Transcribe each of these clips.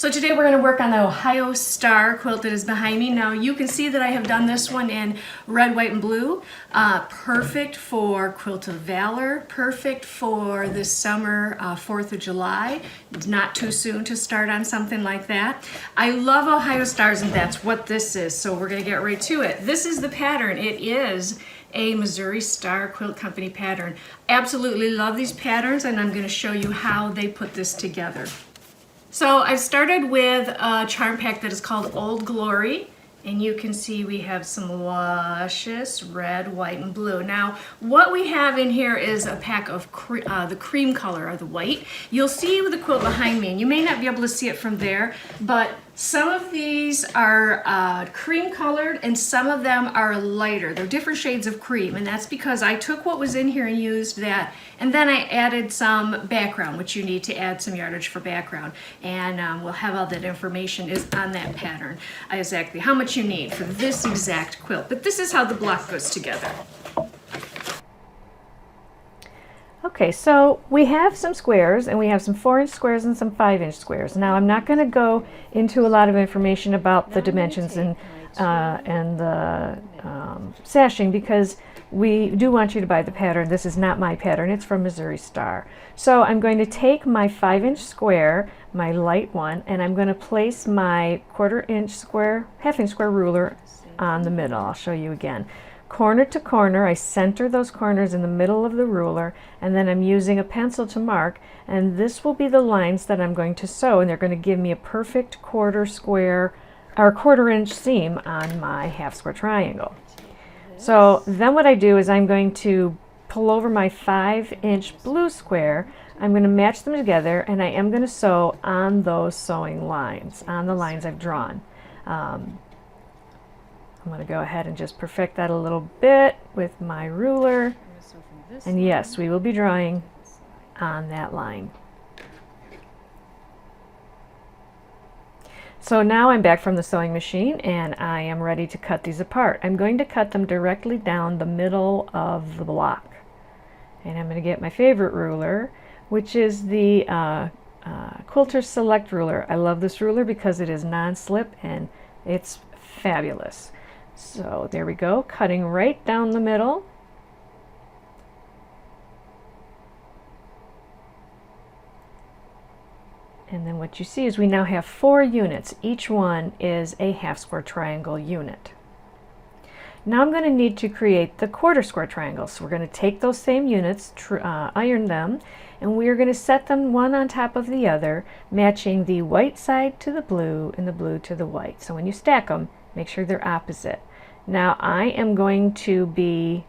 So today we're going to work on the Ohio Star quilt that is behind me. Now you can see that I have done this one in red, white, and blue. Perfect for Quilt of Valor, perfect for this summer 4th of July. It's not too soon to start on something like that. I love Ohio Stars, and that's what this is, so we're going to get right to it. This is the pattern. It is a Missouri Star Quilt Company pattern. Absolutely love these patterns, and I'm going to show you how they put this together. So I've started with a charm pack that is called Old Glory, and you can see we have some luscious red, white, and blue. Now what we have in here is a pack of the cream color or the white. You'll see with the quilt behind me, and you may not be able to see it from there, but some of these are cream colored and some of them are lighter. They're different shades of cream, and that's because I took what was in here and used that, and then I added some background, which you need to add some yardage for background, and we'll have all that information is on that pattern, exactly how much you need for this exact quilt. But this is how the block goes together. Okay, so we have some squares, and we have some 4-inch squares and some 5-inch squares. Now I'm not going to go into a lot of information about the dimensions and the sashing, because we do want you to buy the pattern. This is not my pattern, it's from Missouri Star. So I'm going to take my 5-inch square, my light one, and I'm going to place my 1/4-inch square, half-inch square ruler on the middle. I'll show you again. Corner to corner, I center those corners in the middle of the ruler, and then I'm using a pencil to mark, and this will be the lines that I'm going to sew, and they're going to give me a perfect 1/4 square or 1/4-inch seam on my half square triangle. So then what I do is I'm going to pull over my 5-inch blue square. I'm going to match them together, and I am going to sew on those sewing lines, on the lines I've drawn. I'm going to go ahead and just perfect that a little bit with my ruler. And yes, we will be drawing on that line. So now I'm back from the sewing machine, and I am ready to cut these apart. I'm going to cut them directly down the middle of the block. And I'm going to get my favorite ruler, which is the Quilter Select ruler. I love this ruler because it is non-slip and it's fabulous. So there we go, cutting right down the middle. And then what you see is we now have 4 units. Each one is a half square triangle unit. Now I'm going to need to create the 1/4 square triangle. So we're going to take those same units, iron them, and we are going to set them one on top of the other, matching the white side to the blue and the blue to the white. So when you stack them, make sure they're opposite. Now I am going to be,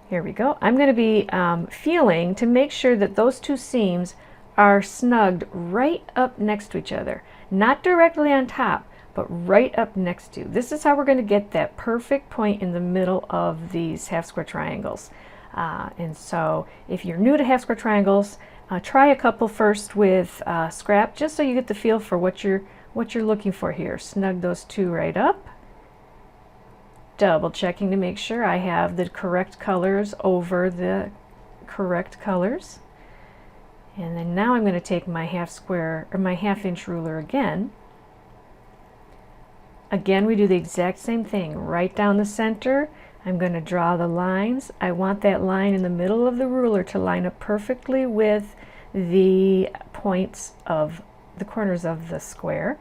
here we go, I'm going to be feeling to make sure that those 2 seams are snugged right up next to each other. Not directly on top, but right up next to. This is how we're going to get that perfect point in the middle of these half square triangles. And so if you're new to half square triangles, try a couple first with scrap, just so you get the feel for what you're looking for here. Snug those 2 right up. Double checking to make sure I have the correct colors over the correct colors. And then now I'm going to take my half-inch ruler again. Again, we do the exact same thing. Right down the center, I'm going to draw the lines. I want that line in the middle of the ruler to line up perfectly with the points of the corners of the square.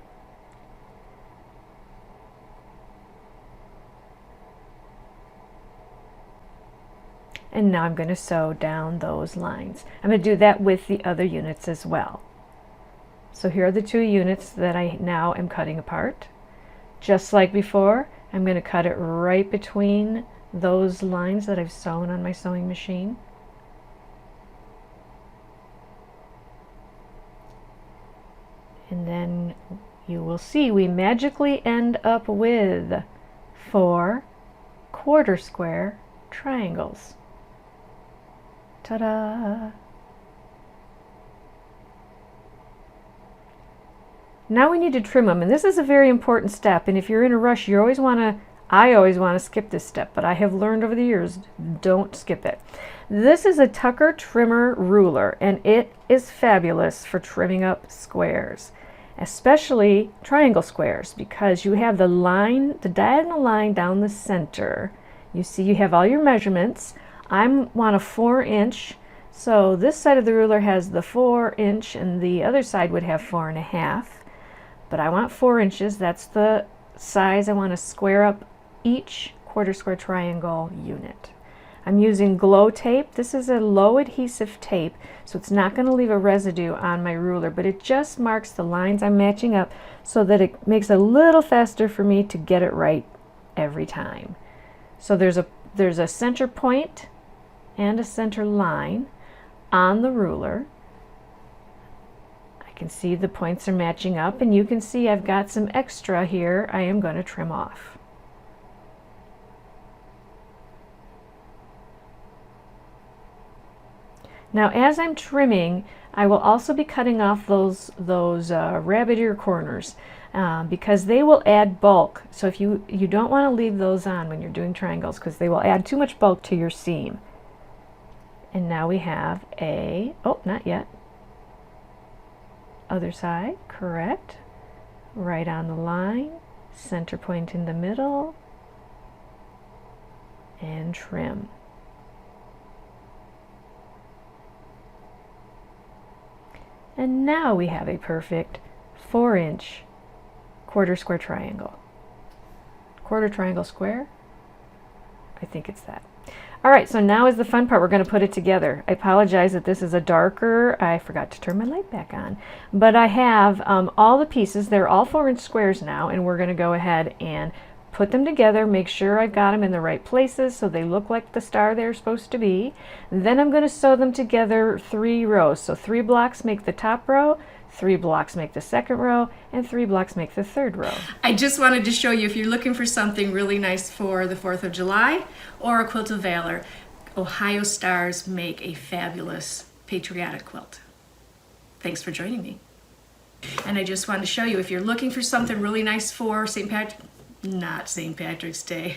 And now I'm going to sew down those lines. I'm going to do that with the other units as well. So here are the 2 units that I now am cutting apart. Just like before, I'm going to cut it right between those lines that I've sewn on my sewing machine. And then you will see we magically end up with 4 1/4 square triangles. Ta-da! Now we need to trim them, and this is a very important step, and if you're in a rush, I always want to skip this step, but I have learned over the years, don't skip it. This is a Tucker trimmer ruler, and it is fabulous for trimming up squares, especially triangle squares, because you have the line, the diagonal line down the center. You see you have all your measurements. I want a 4-inch, so this side of the ruler has the 4-inch and the other side would have 4.5. But I want 4 inches. That's the size I want to square up each quarter square triangle unit. I'm using glow tape. This is a low adhesive tape, so it's not going to leave a residue on my ruler, but it just marks the lines I'm matching up so that it makes it a little faster for me to get it right every time. So there's a center point and a center line on the ruler. I can see the points are matching up, and you can see I've got some extra here I am going to trim off. Now as I'm trimming, I will also be cutting off those rabbit ear corners because they will add bulk. So if you don't want to leave those on when you're doing triangles, because they will add too much bulk to your seam. And now we have a, oh, not yet. Other side, correct. Right on the line, center point in the middle, and trim. And now we have a perfect 4-inch quarter square triangle. Quarter triangle square? I think it's that. All right, so now is the fun part. We're going to put it together. I apologize that this is a darker, I forgot to turn my light back on, but I have all the pieces. They're all 4-inch squares now, and we're going to go ahead and put them together, make sure I've got them in the right places so they look like the star they're supposed to be. Then I'm going to sew them together 3 rows. So 3 blocks make the top row, 3 blocks make the second row, and 3 blocks make the third row. I just wanted to show you, if you're looking for something really nice for the 4th of July or a quilt of valor, Ohio Stars make a fabulous patriotic quilt. Thanks for joining me. And I just wanted to show you, if you're looking for something really nice for St. Patrick's Day,